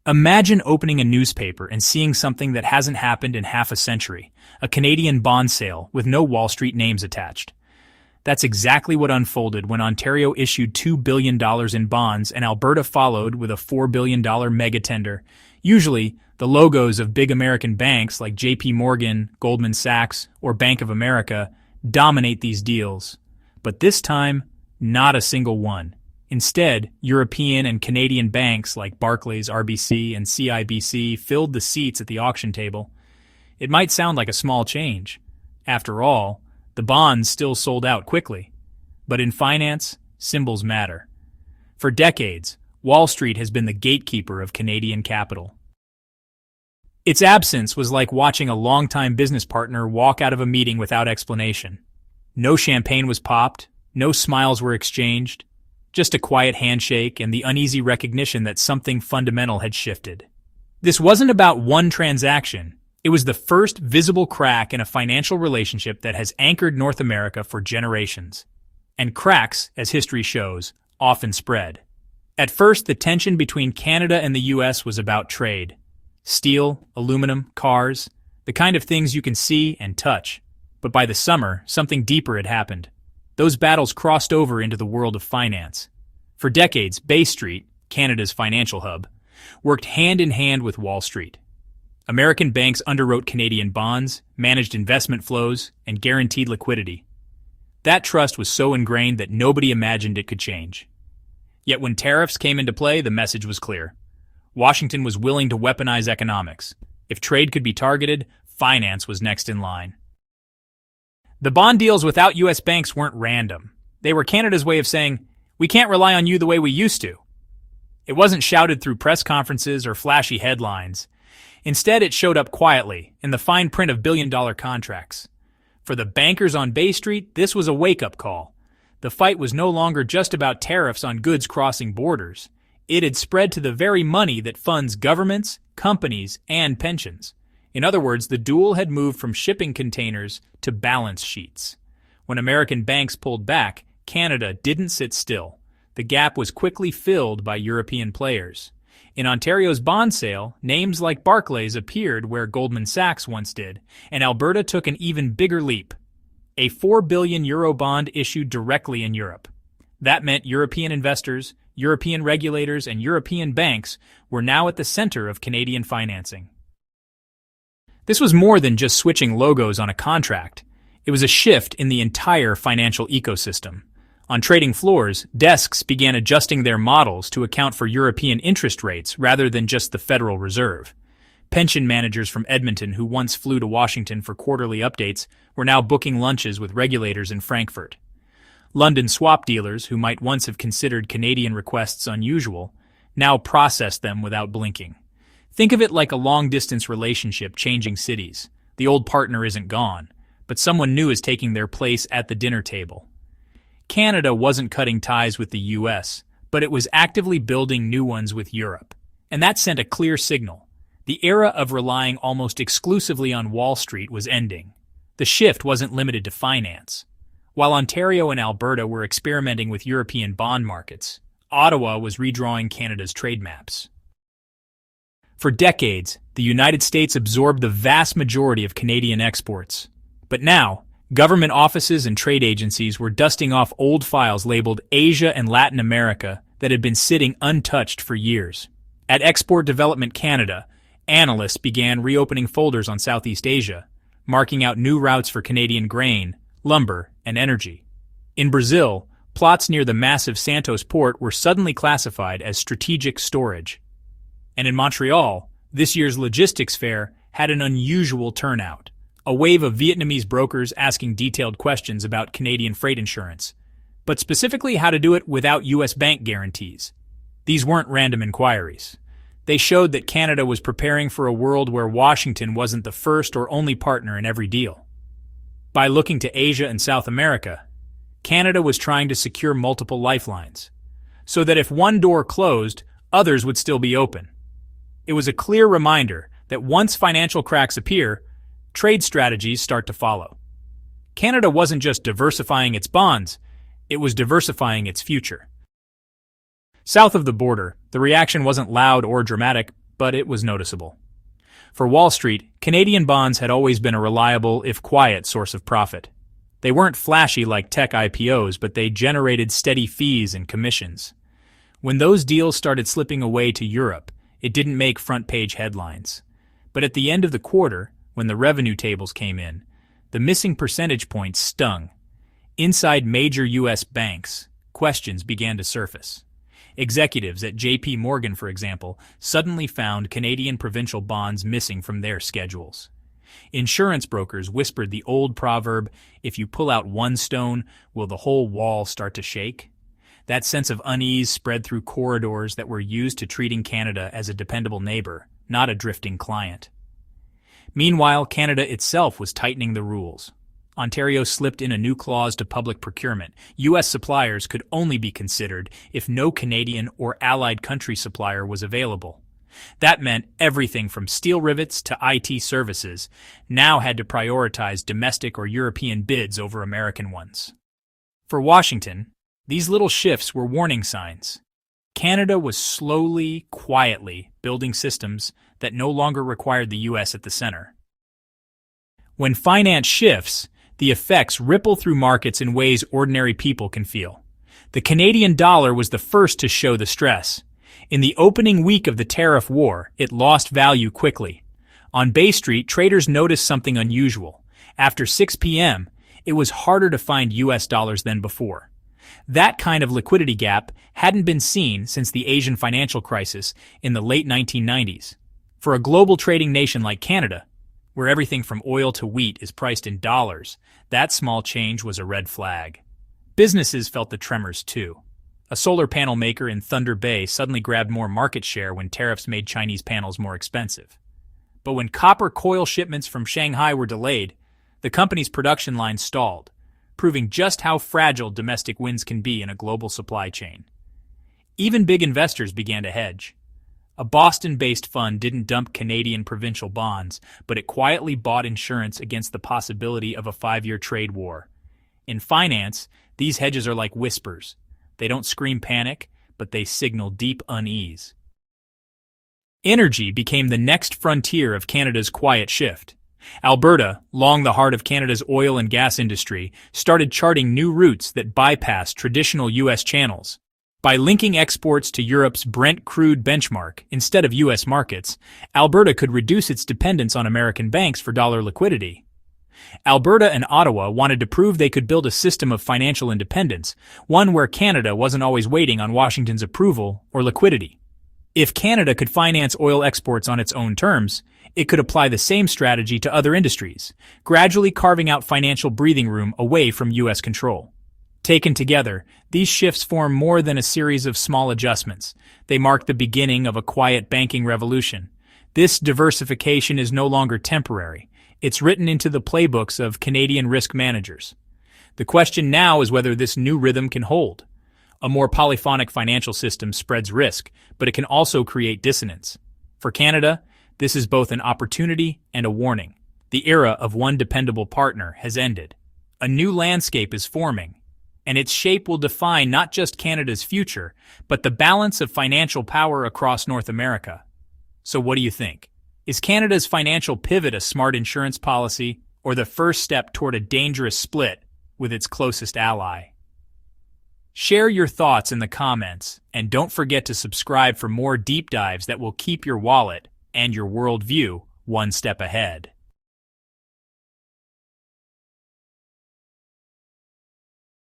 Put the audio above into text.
Imagine opening a newspaper and seeing something that hasn't happened in half a century, a Canadian bond sale with no Wall Street names attached. That's exactly what unfolded when Ontario issued $2 billion in bonds and Alberta followed with a $4 billion megatender. Usually, the logos of big American banks like J.P. Morgan, Goldman Sachs, or Bank of America dominate these deals. But this time, not a single one. Instead, European and Canadian banks like Barclays, RBC, and CIBC filled the seats at the auction table. It might sound like a small change. After all, the bonds still sold out quickly. But in finance, symbols matter. For decades, Wall Street has been the gatekeeper of Canadian capital. Its absence was like watching a longtime business partner walk out of a meeting without explanation. No champagne was popped, no smiles were exchanged, just a quiet handshake and the uneasy recognition that something fundamental had shifted. This wasn't about one transaction. It was the first visible crack in a financial relationship that has anchored North America for generations. And cracks, as history shows, often spread. At first, the tension between Canada and the U.S. was about trade. Steel, aluminum, cars, the kind of things you can see and touch. But by the summer, something deeper had happened. Those battles crossed over into the world of finance. For decades, Bay Street, Canada's financial hub, worked hand in hand with Wall Street. American banks underwrote Canadian bonds, managed investment flows, and guaranteed liquidity. That trust was so ingrained that nobody imagined it could change. Yet when tariffs came into play, the message was clear. Washington was willing to weaponize economics. If trade could be targeted, finance was next in line. The bond deals without U.S. banks weren't random. They were Canada's way of saying, "We can't rely on you the way we used to." It wasn't shouted through press conferences or flashy headlines. Instead, it showed up quietly, in the fine print of billion-dollar contracts. For the bankers on Bay Street, this was a wake-up call. The fight was no longer just about tariffs on goods crossing borders. It had spread to the very money that funds governments, companies, and pensions. In other words, the duel had moved from shipping containers to balance sheets. When American banks pulled back, Canada didn't sit still. The gap was quickly filled by European players. In Ontario's bond sale, names like Barclays appeared where Goldman Sachs once did, and Alberta took an even bigger leap. A €4 billion bond issued directly in Europe. That meant European investors, European regulators, and European banks were now at the center of Canadian financing. This was more than just switching logos on a contract. It was a shift in the entire financial ecosystem. On trading floors, desks began adjusting their models to account for European interest rates rather than just the Federal Reserve. Pension managers from Edmonton who once flew to Washington for quarterly updates were now booking lunches with regulators in Frankfurt. London swap dealers, who might once have considered Canadian requests unusual, now processed them without blinking. Think of it like a long-distance relationship changing cities. The old partner isn't gone, but someone new is taking their place at the dinner table. Canada wasn't cutting ties with the U.S., but it was actively building new ones with Europe. And that sent a clear signal. The era of relying almost exclusively on Wall Street was ending. The shift wasn't limited to finance. While Ontario and Alberta were experimenting with European bond markets, Ottawa was redrawing Canada's trade maps. For decades, the United States absorbed the vast majority of Canadian exports. But now, government offices and trade agencies were dusting off old files labeled Asia and Latin America that had been sitting untouched for years. At Export Development Canada, analysts began reopening folders on Southeast Asia, marking out new routes for Canadian grain, lumber, and energy. In Brazil, plots near the massive Santos port were suddenly classified as strategic storage. And in Montreal, this year's logistics fair had an unusual turnout. A wave of Vietnamese brokers asking detailed questions about Canadian freight insurance, but specifically how to do it without U.S. bank guarantees. These weren't random inquiries. They showed that Canada was preparing for a world where Washington wasn't the first or only partner in every deal. By looking to Asia and South America, Canada was trying to secure multiple lifelines, so that if one door closed, others would still be open. It was a clear reminder that once financial cracks appear, trade strategies start to follow. Canada wasn't just diversifying its bonds, it was diversifying its future. South of the border, the reaction wasn't loud or dramatic, but it was noticeable. For Wall Street, Canadian bonds had always been a reliable, if quiet, source of profit. They weren't flashy like tech IPOs, but they generated steady fees and commissions. When those deals started slipping away to Europe, it didn't make front-page headlines. But at the end of the quarter, when the revenue tables came in, the missing percentage points stung. Inside major U.S. banks, questions began to surface. Executives at J.P. Morgan, for example, suddenly found Canadian provincial bonds missing from their schedules. Insurance brokers whispered the old proverb, "If you pull out one stone, will the whole wall start to shake?" That sense of unease spread through corridors that were used to treating Canada as a dependable neighbor, not a drifting client. Meanwhile, Canada itself was tightening the rules. Ontario slipped in a new clause to public procurement. U.S. suppliers could only be considered if no Canadian or allied country supplier was available. That meant everything from steel rivets to IT services now had to prioritize domestic or European bids over American ones. For Washington, these little shifts were warning signs. Canada was slowly, quietly building systems that no longer required the U.S. at the center. When finance shifts, the effects ripple through markets in ways ordinary people can feel. The Canadian dollar was the first to show the stress. In the opening week of the tariff war, it lost value quickly. On Bay Street, traders noticed something unusual. After 6 p.m., it was harder to find U.S. dollars than before. That kind of liquidity gap hadn't been seen since the Asian financial crisis in the late 1990s. For a global trading nation like Canada, where everything from oil to wheat is priced in dollars, that small change was a red flag. Businesses felt the tremors too. A solar panel maker in Thunder Bay suddenly grabbed more market share when tariffs made Chinese panels more expensive. But when copper coil shipments from Shanghai were delayed, the company's production line stalled, proving just how fragile domestic wins can be in a global supply chain. Even big investors began to hedge. A Boston-based fund didn't dump Canadian provincial bonds, but it quietly bought insurance against the possibility of a 5-year trade war. In finance, these hedges are like whispers. They don't scream panic, but they signal deep unease. Energy became the next frontier of Canada's quiet shift. Alberta, long the heart of Canada's oil and gas industry, started charting new routes that bypassed traditional U.S. channels. By linking exports to Europe's Brent crude benchmark instead of U.S. markets, Alberta could reduce its dependence on American banks for dollar liquidity. Alberta and Ottawa wanted to prove they could build a system of financial independence, one where Canada wasn't always waiting on Washington's approval or liquidity. If Canada could finance oil exports on its own terms, it could apply the same strategy to other industries, gradually carving out financial breathing room away from U.S. control. Taken together, these shifts form more than a series of small adjustments. They mark the beginning of a quiet banking revolution. This diversification is no longer temporary. It's written into the playbooks of Canadian risk managers. The question now is whether this new rhythm can hold. A more polyphonic financial system spreads risk, but it can also create dissonance. For Canada, this is both an opportunity and a warning. The era of one dependable partner has ended. A new landscape is forming, and its shape will define not just Canada's future, but the balance of financial power across North America. So what do you think? Is Canada's financial pivot a smart insurance policy, or the first step toward a dangerous split with its closest ally? Share your thoughts in the comments, and don't forget to subscribe for more deep dives that will keep your wallet and your worldview one step ahead.